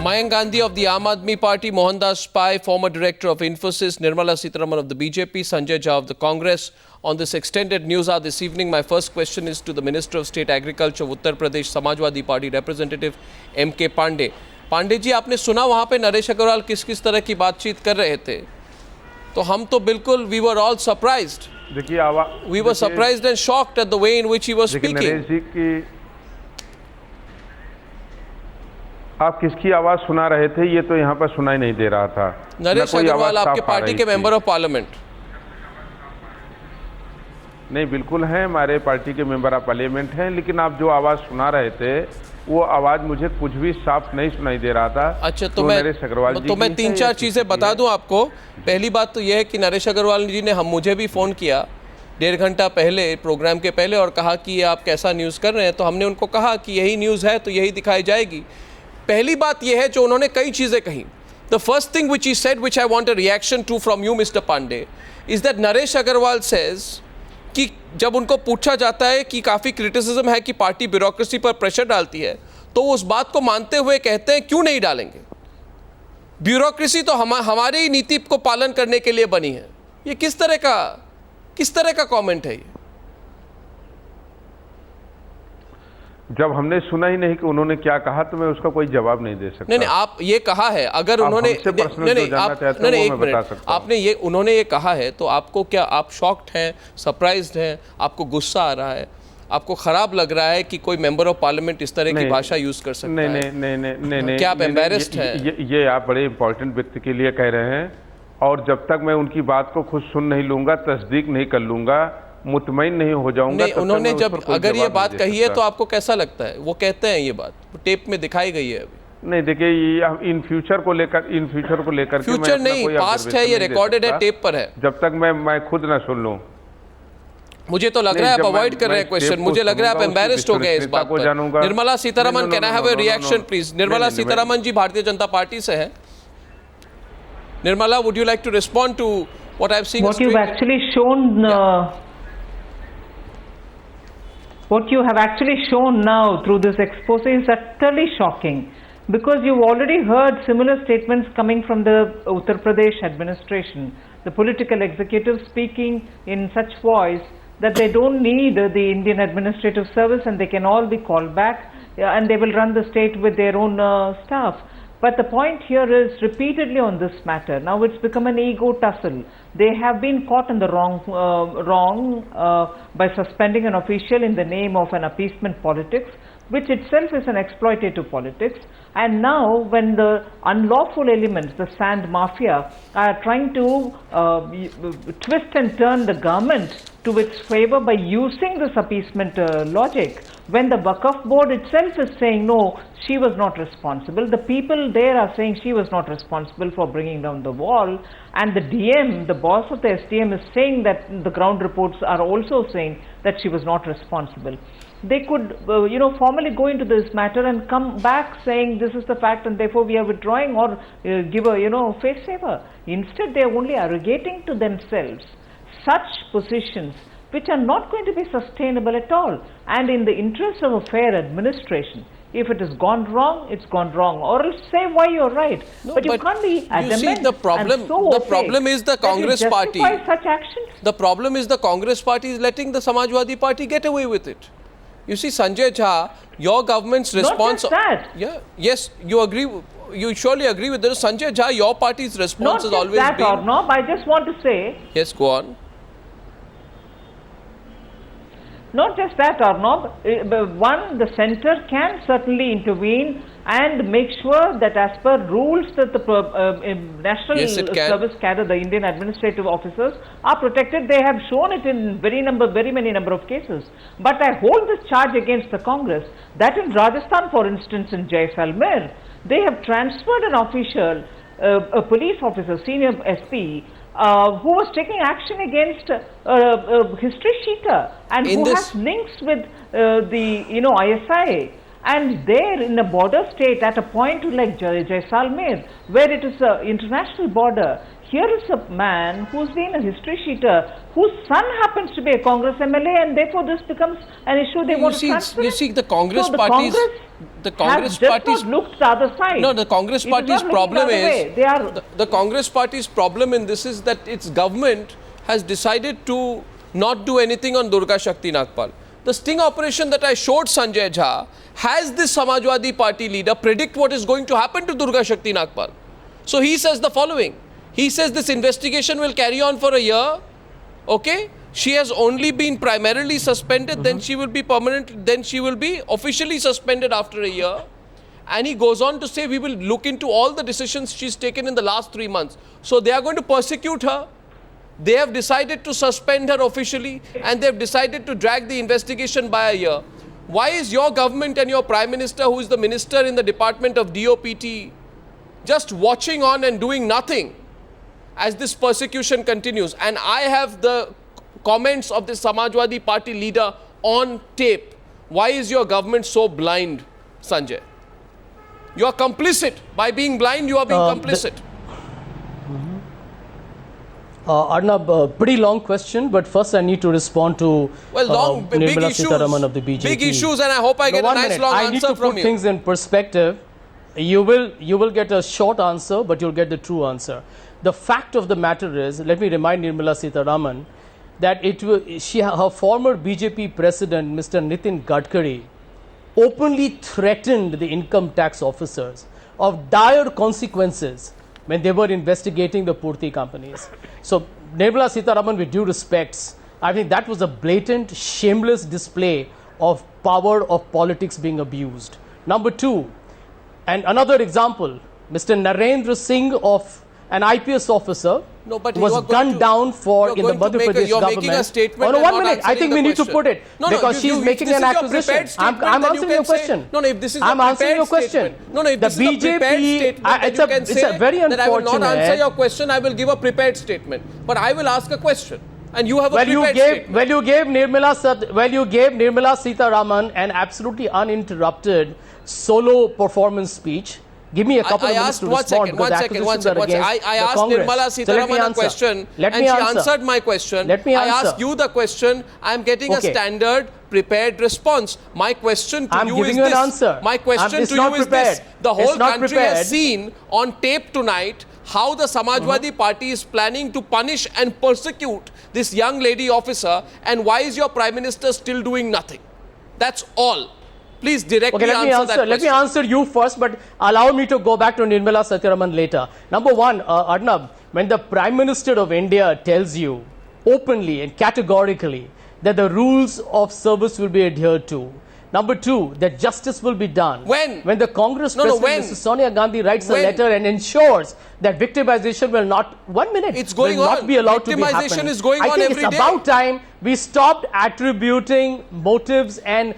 Mayank Gandhi of the Aam Admi Party, Mohandas Pai, former director of Infosys, Nirmala Sitharaman of the BJP, Sanjay Jha of the Congress. On this extended news hour this evening, my first question is to the Minister of State Agriculture of Uttar Pradesh, Samajwadi Party representative K Pandey. Pandey ji, आपने सुना वहाँ पे नरेश अग्रवाल किस किस तरह की बातचीत कर रहे थे? तो हम तो बिल्कुल we were all surprised. देखिए we were surprised and shocked at the way in which he was speaking. Naresh जी की आप किसकी आवाज सुना रहे थे ये तो यहाँ पर सुनाई नहीं दे रहा था. नरेश अग्रवाल आपके पार्टी के मेंबर ऑफ पार्लियामेंट? नहीं, बिल्कुल हैं, हमारे पार्टी के मेंबर ऑफ पार्लियामेंट हैं, लेकिन आप जो आवाज सुना रहे थे वो आवाज मुझे कुछ भी साफ नहीं सुनाई दे रहा था. अच्छा, तो मैं तीन चार चीजें बता दूं आपको. पहली बात तो यह है कि नरेश अग्रवाल जी ने मुझे भी फोन किया 1.5 घंटा पहले, प्रोग्राम के पहले, और कहा कि आप कैसा न्यूज़ कर रहे हैं. तो हमने उनको कहा कि यही न्यूज़ है तो यही दिखाई जाएगी. पहली बात यह है जो उन्होंने कई चीज़ें कही. The first thing which he said, which I want a reaction to from you mister Pandey, is that Naresh Agarwal says कि जब उनको पूछा जाता है कि काफ़ी क्रिटिसिज्म है कि पार्टी ब्यूरोक्रेसी पर प्रेशर डालती है, तो उस बात को मानते हुए कहते हैं क्यों नहीं डालेंगे, ब्यूरोक्रेसी तो हमारी ही नीति को पालन करने के लिए बनी है. ये किस तरह का कमेंट है ये? जब हमने सुना ही नहीं कि उन्होंने क्या कहा तो मैं उसका कोई जवाब नहीं दे सकता. नहीं, आप ये कहा है, अगर उन्होंने उन्होंने ये कहा है तो आपको क्या, आप शॉक्ड हैं, सरप्राइज्ड हैं, आपको गुस्सा आ रहा है, आपको खराब लग रहा है कि कोई मेंबर ऑफ पार्लियामेंट इस तरह की भाषा यूज कर सकता है? नहीं, क्या आप एम्बैरेस्ड हैं? ये आप बड़े इंपॉर्टेंट व्यक्ति के लिए कह रहे हैं, और जब तक मैं उनकी बात को खुद सुन नहीं लूंगा, तस्दीक नहीं कर लूंगा, मुतमईन नहीं हो जाऊंगा. नहीं, उन्होंने जब अगर ये बात कही है तो आपको कैसा लगता है? वो कहते हैं ये बात टेप में दिखाई गई है अभी. नहीं, देखिए, ये इन फ्यूचर को लेकर फ्यूचर नहीं, पास्ट है, ये रिकॉर्डेड है, टेप पर है. जब तक मैं खुद ना सुन लूं. मुझे तो लग रहा है आप अवॉइड कर रहे हैं क्वेश्चन. मुझे लग रहा है आप एम्बैरेस्ड हो गए इस बात पर. Nirmala Sitharaman, can I have a reaction please? Nirmala Sitharaman ji Bharatiya Janata Party से है. Nirmala, would you like to respond to what I have seen? What you have actually shown now through this expose is utterly shocking, because you've already heard similar statements coming from the Uttar Pradesh administration, the political executive speaking in such voice that they don't need the Indian administrative service and they can all be called back and they will run the state with their own staff. But the point here is repeatedly on this matter. Now it's become an ego tussle. They have been caught in the wrong by suspending an official in the name of an appeasement politics, which itself is an exploitative politics. And now when the unlawful elements, the sand mafia, are trying to twist and turn the government to its favor by using this appeasement logic, when the Waqf board itself is saying no, she was not responsible, the people there are saying she was not responsible for bringing down the wall, and the DM, the boss of the SDM, is saying that the ground reports are also saying that she was not responsible. They could formally go into this matter and come back saying this is the fact and therefore we are withdrawing, or give a face saver. Instead they are only arrogating to themselves such positions which are not going to be sustainable at all. And in the interest of a fair administration, if it has gone wrong, it's gone wrong, or else say why you're right. No, but you can't be adamant. You see, the problem is the Congress party. Such actions. The problem is the Congress party is letting the Samajwadi Party get away with it. You see, Sanjay Jha, your government's response. Not just that. Yeah, yes, you agree. You surely agree with this. Sanjay Jha, your party's response has always been. Not just that, Arnab. I just want to say. Yes, go on. Not just that, Arnab. One, the centre can certainly intervene and make sure that as per rules that the National Service Cadre, the Indian administrative officers, are protected. They have shown it in very many number of cases. But I hold this charge against the Congress that in Rajasthan, for instance, in Jaisalmer, they have transferred an official, a police officer, senior SP, who was taking action against a history sheeter and who has links with the ISI. And there in a border state at a point like Jaisalmer, where it is an international border, here is a man who's been a history sheeter, whose son happens to be a Congress MLA, and therefore this becomes an issue they want to transfer. You see, the Congress so parties... The Congress parties looked the other side. No, the Congress party's problem is... The Congress party's problem in this is that its government has decided to not do anything on Durga Shakti Nagpal. The sting operation that I showed Sanjay Jha has this Samajwadi Party leader predict what is going to happen to Durga Shakti Nagpal. So he says the following. He says this investigation will carry on for a year. Okay? She has only been primarily suspended, then she will be officially suspended after a year. And he goes on to say we will look into all the decisions she's taken in the last 3 months. So they are going to persecute her. They have decided to suspend her officially, and they have decided to drag the investigation by a year. Why is your government and your Prime Minister, who is the minister in the Department of DOPT, just watching on and doing nothing as this persecution continues? And I have the comments of the Samajwadi Party leader on tape. Why is your government so blind, Sanjay? You are complicit. By being blind, you are being complicit. Arnab, pretty long question, but first I need to respond to Nirmala Sitharaman of the BJP. Big issues, and I hope I get a nice long answer from you. I need to put things in perspective. You will get a short answer, but you'll get the true answer. The fact of the matter is, let me remind Nirmala Sitharaman that her former BJP president, Mr. Nitin Gadkari, openly threatened the income tax officers of dire consequences when they were investigating the Purti companies. So, Nirmala Sitharaman, with due respects, I think that was a blatant, shameless display of power of politics being abused. Number two, and another example, Mr. Narendra Singh, of an IPS officer, was gunned down in the Madhya Pradesh government. Making a statement. Oh, no, 1 minute. I think we need to put it because she's making an accusation. I'm answering your question. No, if this is I'm answering your question. No, if this is a prepared statement, it's a very unfortunate. That I will not answer your question. I will give a prepared statement, but I will ask a question, and you have a prepared statement. Well, you gave Nirmala Sitharaman an absolutely uninterrupted solo performance speech. Give me a couple of minutes to respond. One second. I asked Nirmala Sitharaman a question and she answered my question. I asked you the question. I am getting a standard prepared response. My question to you is this. My question to you is this. The whole country has seen on tape tonight how the Samajwadi Party is planning to punish and persecute this young lady officer, and why is your Prime Minister still doing nothing? That's all. Please directly answer that question. Let me answer you first, but allow me to go back to Nirmala Sitharaman later. Number one, Arnab, when the Prime Minister of India tells you openly and categorically that the rules of service will be adhered to, number two, that justice will be done. When? When the Congress President, Mrs. Sonia Gandhi, writes a letter and ensures that victimization will not, 1 minute, it's going will not be allowed to be happen. Victimization is going on every day. I think it's about time we stopped attributing motives and,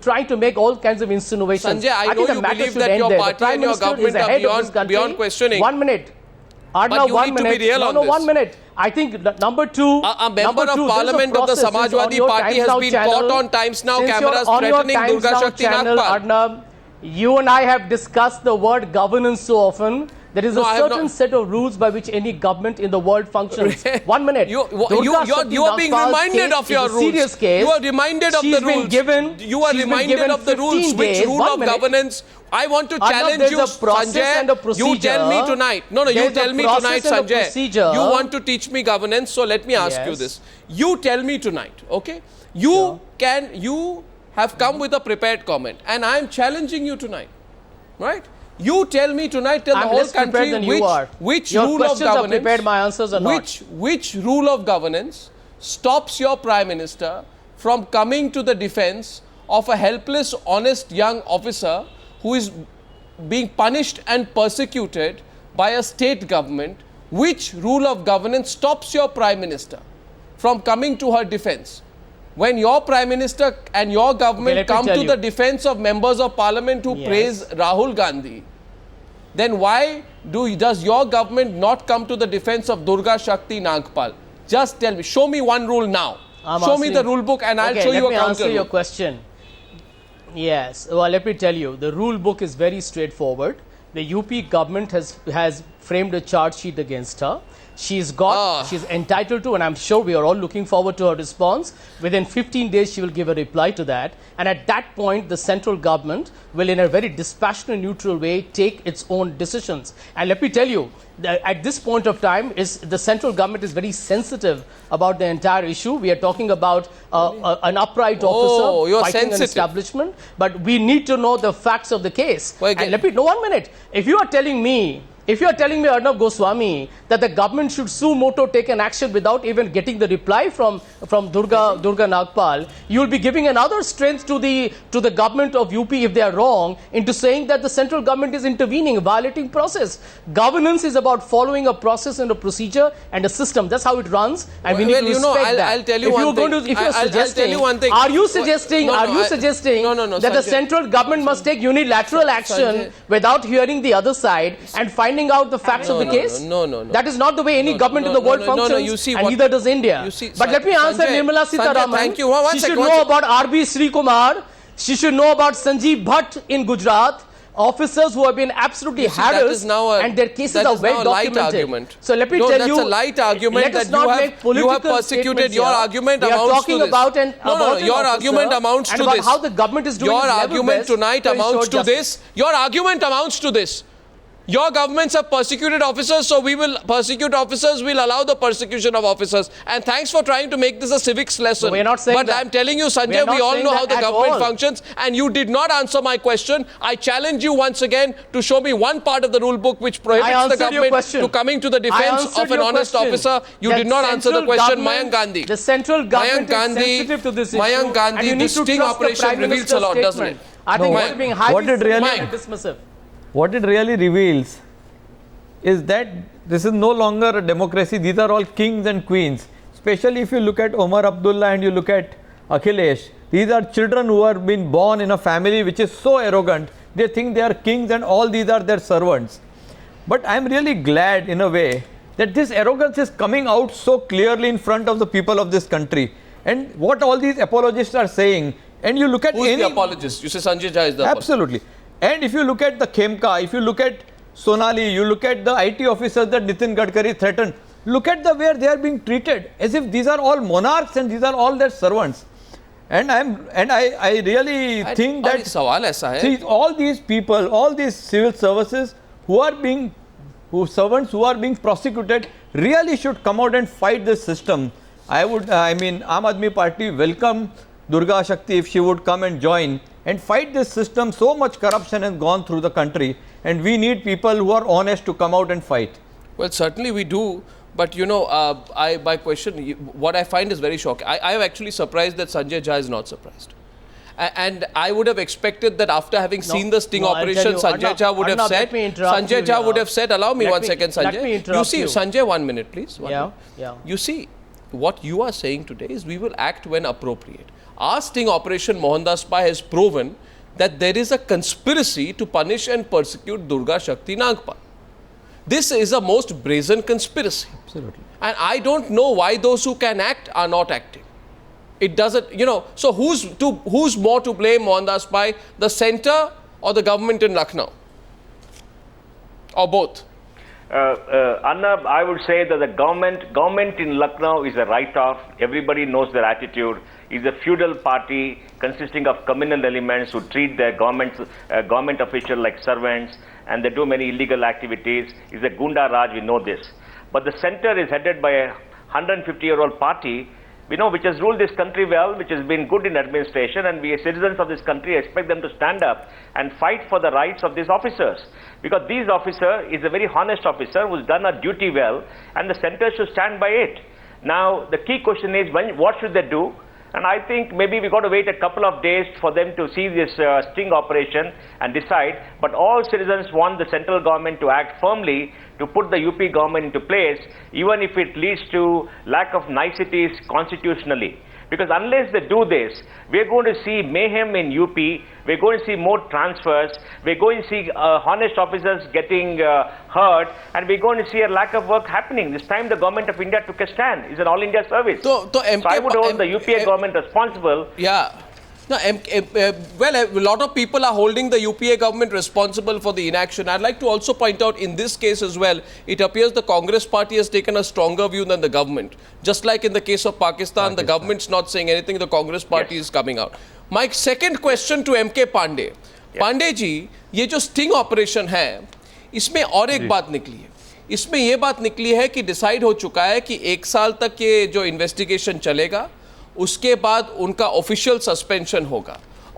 trying to make all kinds of insinuations. Sanjay, I know you believe that your party and your government are beyond questioning. 1 minute. Arnab, 1 minute. No, 1 minute. I think number two. A member of parliament of the Samajwadi Party has been caught on Times Now cameras threatening Durga Shakti Nagpal. Arnab, you and I have discussed the word governance so often. There is a certain set of rules by which any government in the world functions. 1 minute. You are being reminded of your rules. Serious case. You are reminded of the rules. You are reminded of the rules. Which rule of governance? I want to challenge you, Sanjay. You tell me tonight. You tell me tonight, Sanjay. You want to teach me governance, so let me ask you this. You tell me tonight, okay? You have come with a prepared comment, and I am challenging you tonight, right? You tell me tonight, tell the whole country which rule of governance, prepared, my answers are not. Which rule of governance stops your Prime Minister from coming to the defense of a helpless, honest young officer who is being punished and persecuted by a state government? Which rule of governance stops your Prime Minister from coming to her defense? When your Prime Minister and your government come to the defense of members of parliament who praise Rahul Gandhi, then why does your government not come to the defense of Durga Shakti Nagpal? Just tell me. Show me one rule now. Show me the rule book and I'll show you a counter. Let me answer your question. Yes. Well, let me tell you. The rule book is very straightforward. the UP government has framed a charge sheet against her. She's entitled to, and I'm sure we are all looking forward to her response. Within 15 days, she will give a reply to that. And at that point, the central government will, in a very dispassionate, neutral way, take its own decisions. And let me tell you, at this point of time, the central government is very sensitive about the entire issue. We are talking about an upright officer fighting an establishment. But we need to know the facts of the case. And let me know 1 minute. If you are telling me, Arnab Goswami, that the government should suo moto take an action without even getting the reply from Durga Nagpal, you will be giving another strength to the government of UP if they are wrong into saying that the central government is intervening, violating process. Governance is about following a process and a procedure and a system. That's how it runs, and we need to respect that. I'll tell you one thing. I'll tell you one thing. Are you suggesting that the central government must take unilateral action without hearing the other side and finding out the facts of the case? No. That is not the way any government in the world functions, and neither does India. But let me answer Nirmala Sitharaman. Thank you. She should know about R.B. Sri Kumar. She should know about Sanjay Jha in Gujarat. Officers who have been absolutely harassed, and their cases are well documented. So let me tell you, that's a light argument that you have persecuted. Your argument amounts to this. Your argument amounts to this. How the government is doing your argument tonight amounts to this. Your argument amounts to this. Your governments have persecuted officers, so we will persecute officers, we'll allow the persecution of officers. And thanks for trying to make this a civics lesson. We're not saying but I'm telling you, Sanjay, we all know how the government functions, and you did not answer my question. I challenge you once again to show me one part of the rule book which prohibits the government to coming to the defense of an honest officer. You did not answer the question. Mayank Gandhi. The central government is sensitive to this issue. Mayank Gandhi, the sting operation reveals a lot, doesn't it? I think you're being highly dismissive. What it really reveals is that this is no longer a democracy. These are all kings and queens. Especially if you look at Omar Abdullah and you look at Akhilesh. These are children who are been born in a family which is so arrogant. They think they are kings and all these are their servants. But I am really glad in a way that this arrogance is coming out so clearly in front of the people of this country. And what all these apologists are saying, and you look at Who's the apologist? You say Sanjay Jha is the apologist. Absolutely. And if you look at the Khemka, if you look at Sonali, you look at the IT officers that Nitin Gadkari threatened, look at the way they are being treated as if these are all monarchs and these are all their servants. And I really think that see, all these people, all these civil services servants who are being prosecuted really should come out and fight this system. Aam Admi Party welcome Durga Shakti if she would come and join and fight this system. So much corruption has gone through the country, and we need people who are honest to come out and fight. Well, certainly we do. But you know, my question, what I find is very shocking. I am actually surprised that Sanjay Jha is not surprised. And I would have expected that after having seen the sting operation, Sanjay Jha would have said, Sanjay Jha would have said, allow me 1 second, Sanjay. You see, Sanjay, 1 minute, please. You see, what you are saying today is we will act when appropriate. Our sting operation, Mohandas Pai, has proven that there is a conspiracy to punish and persecute Durga Shakti Nagpal. This is a most brazen conspiracy. Absolutely. And I don't know why those who can act are not acting. It doesn't, you know, so who's more to blame, Mohandas Pai, the centre or the government in Lucknow? Or both? Arnab, I would say that the government in Lucknow is a write-off. Everybody knows their attitude. It's a feudal party consisting of communal elements who treat their government officials like servants, and they do many illegal activities. It's a Gunda Raj, we know this. But the center is headed by a 150-year-old party, we know, which has ruled this country well, which has been good in administration, and we as citizens of this country expect them to stand up and fight for the rights of these officers. Because this officer is a very honest officer who's done her duty well, and the center should stand by it. Now, the key question is, what should they do? And I think maybe we've got to wait a couple of days for them to see this sting operation and decide. But all citizens want the central government to act firmly to put the UP government into place, even if it leads to lack of niceties constitutionally. Because unless they do this, we're going to see mayhem in UP, we're going to see more transfers, we're going to see honest officers getting hurt, and we're going to see a lack of work happening. This time the government of India took a stand. It's an all-India service. So I would hold the UPA government responsible. Yeah. No, well, a lot of people are holding the UPA government responsible for the inaction. I'd like to also point out in this case as well, it appears the Congress party has taken a stronger view than the government. Just like in the case of Pakistan, the government's not saying anything, the Congress party is coming out. My second question to MK Pandey. Pandey ji, ये जो sting operation है, इसमें और एक बात निकली है. इसमें ये बात निकली है कि डिसाइड हो चुका है कि 1 साल तक ये जो इन्वेस्टिगेशन चलेगा, उसके बाद उनका ऑफिशियल सस्पेंशन होगा.